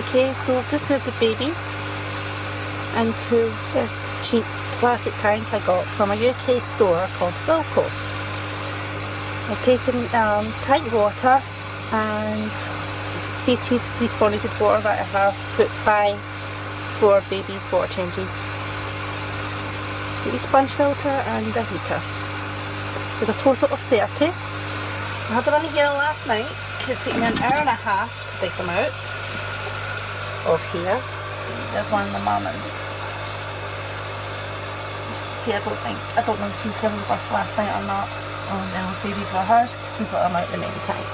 Okay, so I've just moved the babies into this cheap plastic tank I got from a UK store called Wilco. I've taken tank water and heated the chlorinated water that I have put by for babies' water changes. Baby sponge filter and a heater. There's a total of 30. I had them in here last night because it took me an hour and a half to take them out of here. See, there's one of the mamas. See, I don't know if she's given birth last night or not. Oh, those babies were hers because we put them out the main tank.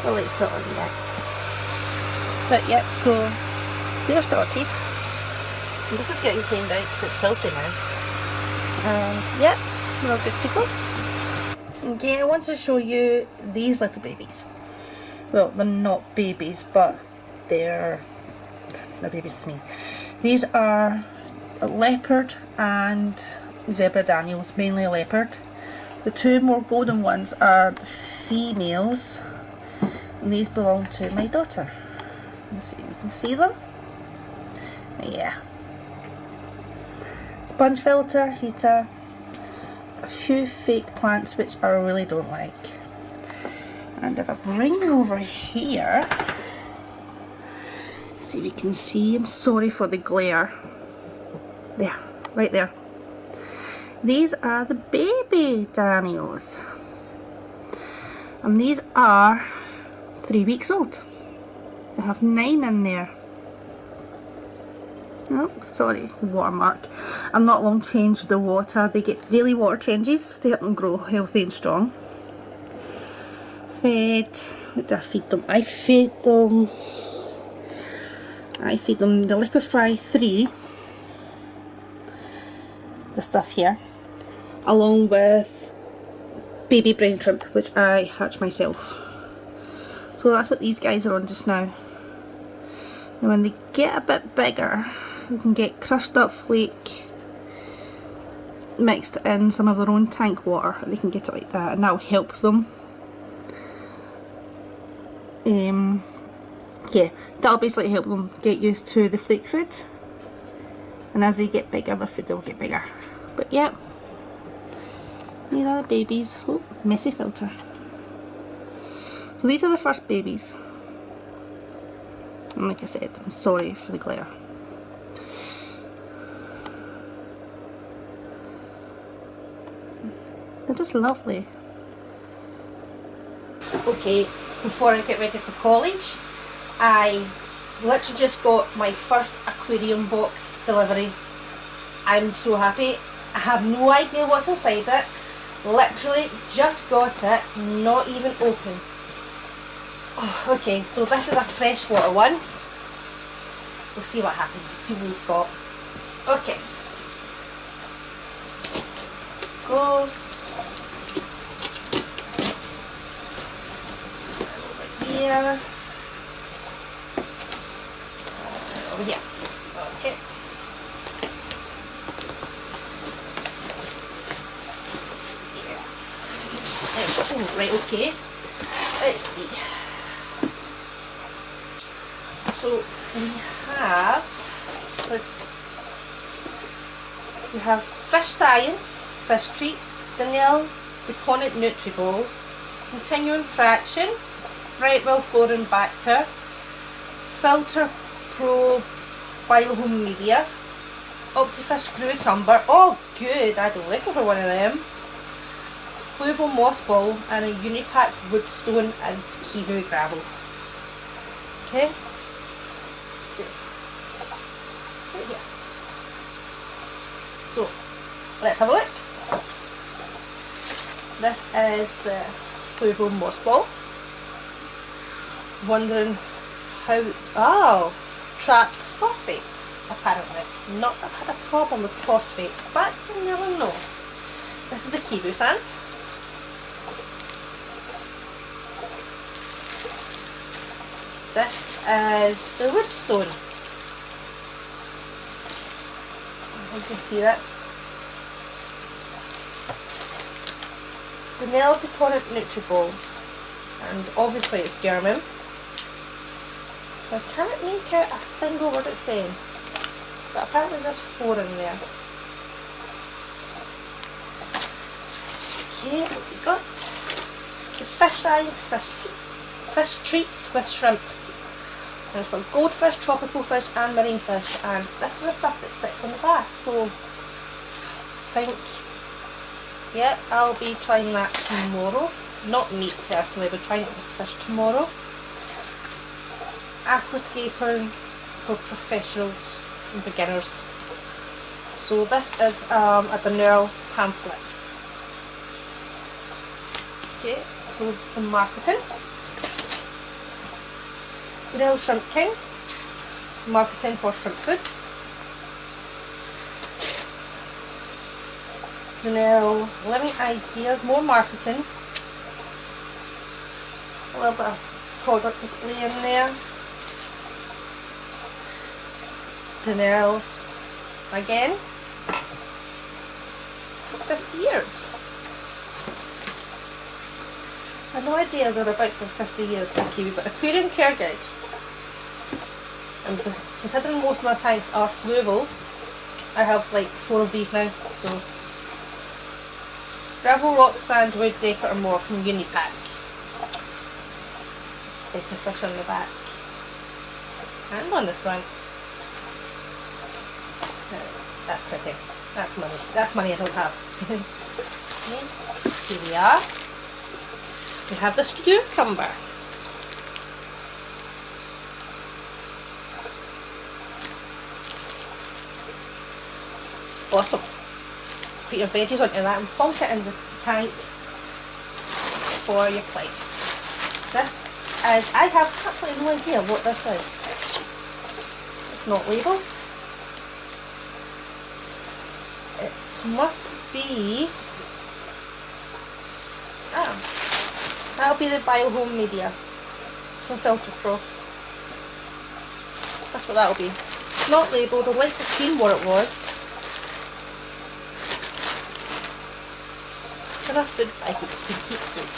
The light's not on yet. But yeah, so they're sorted. And this is getting cleaned out because it's filthy now. And yeah, we're all good to go. Okay, I want to show you these little babies. Well, they're not babies, but they're babies to me. These are a leopard and zebra daniels, mainly a leopard. The two more golden ones are the females, and these belong to my daughter. Let's see if you can see them. Yeah. Sponge filter, heater, a few fake plants which I really don't like. And if I bring over here, see if you can see, I'm sorry for the glare. There, right there. These are the baby daniels. And these are 3 weeks old. I have 9 in there. Oh, sorry, watermark. I'm not long changed the water. They get daily water changes to help them grow healthy and strong. Fed, what do I feed them? I feed them the Liquify 3, the stuff here, along with baby brain shrimp, which I hatch myself. So that's what these guys are on just now. And when they get a bit bigger, you can get crushed up flake mixed in some of their own tank water, and they can get it like that, and that will help them. Yeah, that'll basically help them get used to the flake food, and as they get bigger, their food will get bigger. But yeah, these are the babies. Oh, messy filter. So these are the first babies, and like I said, I'm sorry for the glare. They're just lovely. Okay, before I get ready for college, I literally just got my first aquarium box delivery. I'm so happy. I have no idea what's inside it. Literally just got it, not even open. Oh, okay, so this is a freshwater one. We'll see what happens, see what we've got. Okay. Go. Here. Over here. Okay. Yeah. Oh, right, okay. Let's see. So we have Fish Science, Fish Treats, Vanilla, Deconate Nutriballs, Continuing Fraction, Brightwell Fluorine Bacter, Filter Pro Biohome Media, Optifish Cucumber, oh good, I'd be looking for one of them, Fluval Moss Ball, and a Unipack Woodstone and Kiwi Gravel. Okay, just right here. So, let's have a look. This is the Fluval Moss Ball. Wondering how, oh, traps phosphate, apparently. Not that I've had a problem with phosphate, but you never know. This is the kiwi sand. This is the woodstone. You can see that. The Nell Deconate Nutriballs, and obviously it's German. I can't make out a single word it's saying, but apparently there's 4 in there. Okay, what we got? The fish eyes, fish treats with shrimp. And for goldfish, tropical fish and marine fish, and this is the stuff that sticks on the glass, so I think, yeah, I'll be trying that tomorrow. Not meat personally, but trying it with fish tomorrow. Aquascaping for professionals and beginners. So this is a dinner pamphlet. Okay, so some marketing. Grill Shrimp King, marketing for shrimp food. Now, living ideas, more marketing. A little bit of product display in there. Dinner again. 50 years. I had no idea they're about for 50 years. Okay, we've got Aquarium Care Guide. And considering most of my tanks are fluval, I have like 4 of these now. So, gravel, rock, sand, wood, decorator, or more from Unipack. Better fish on the back and on the front. That's pretty. That's money. That's money I don't have. Okay. Here we are. We have the cucumber. Awesome. Put your veggies onto that and plonk it in the tank for your plates. This is, I have absolutely no idea what this is. It's not labelled. It must be, that'll be the Biohome Media from Filter Pro. That's what that'll be. It's not labelled. I'd like to have seen what it was. Enough food I could keep food.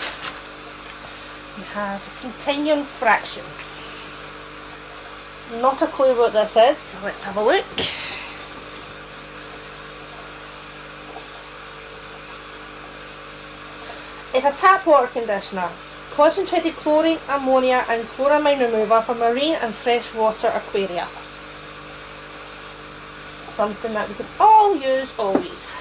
We have a continuum fraction. Not a clue what this is. Let's have a look. It's a tap water conditioner. Concentrated chlorine, ammonia and chloramine remover for marine and freshwater aquaria. Something that we can all use always.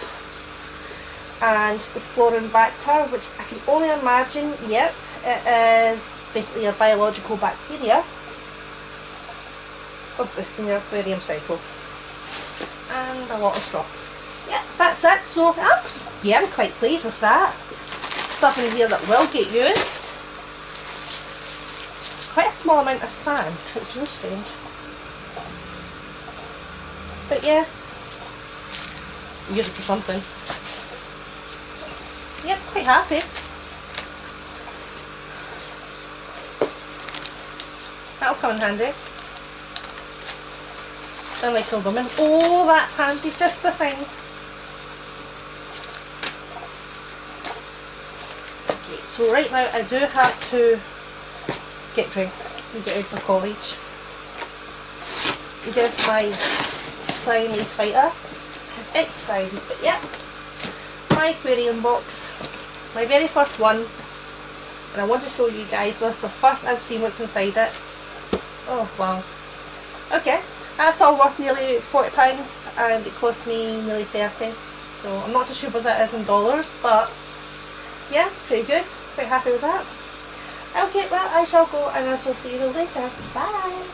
And the Florinbacter, which I can only imagine, yep, it is basically a biological bacteria for boosting your aquarium cycle. And a lot of straw. Yep, that's it. So, yeah, I'm quite pleased with that. Stuff in here that will get used. Quite a small amount of sand, it's really strange. But yeah, use it for something. Yep, quite happy. That'll come in handy. Unlike a woman. Oh, that's handy, just the thing. Okay, so right now I do have to get dressed and get out for college. Give my Siamese fighter his exercises, but yeah. My aquarium box, my very first one, and I want to show you guys. So that's the first I've seen what's inside it. Oh wow. Okay, that's all worth nearly £40 and it cost me nearly 30. So I'm not too sure what that is in dollars, but yeah, pretty good. Quite happy with that. Okay, well I shall go and I shall see you later. Bye.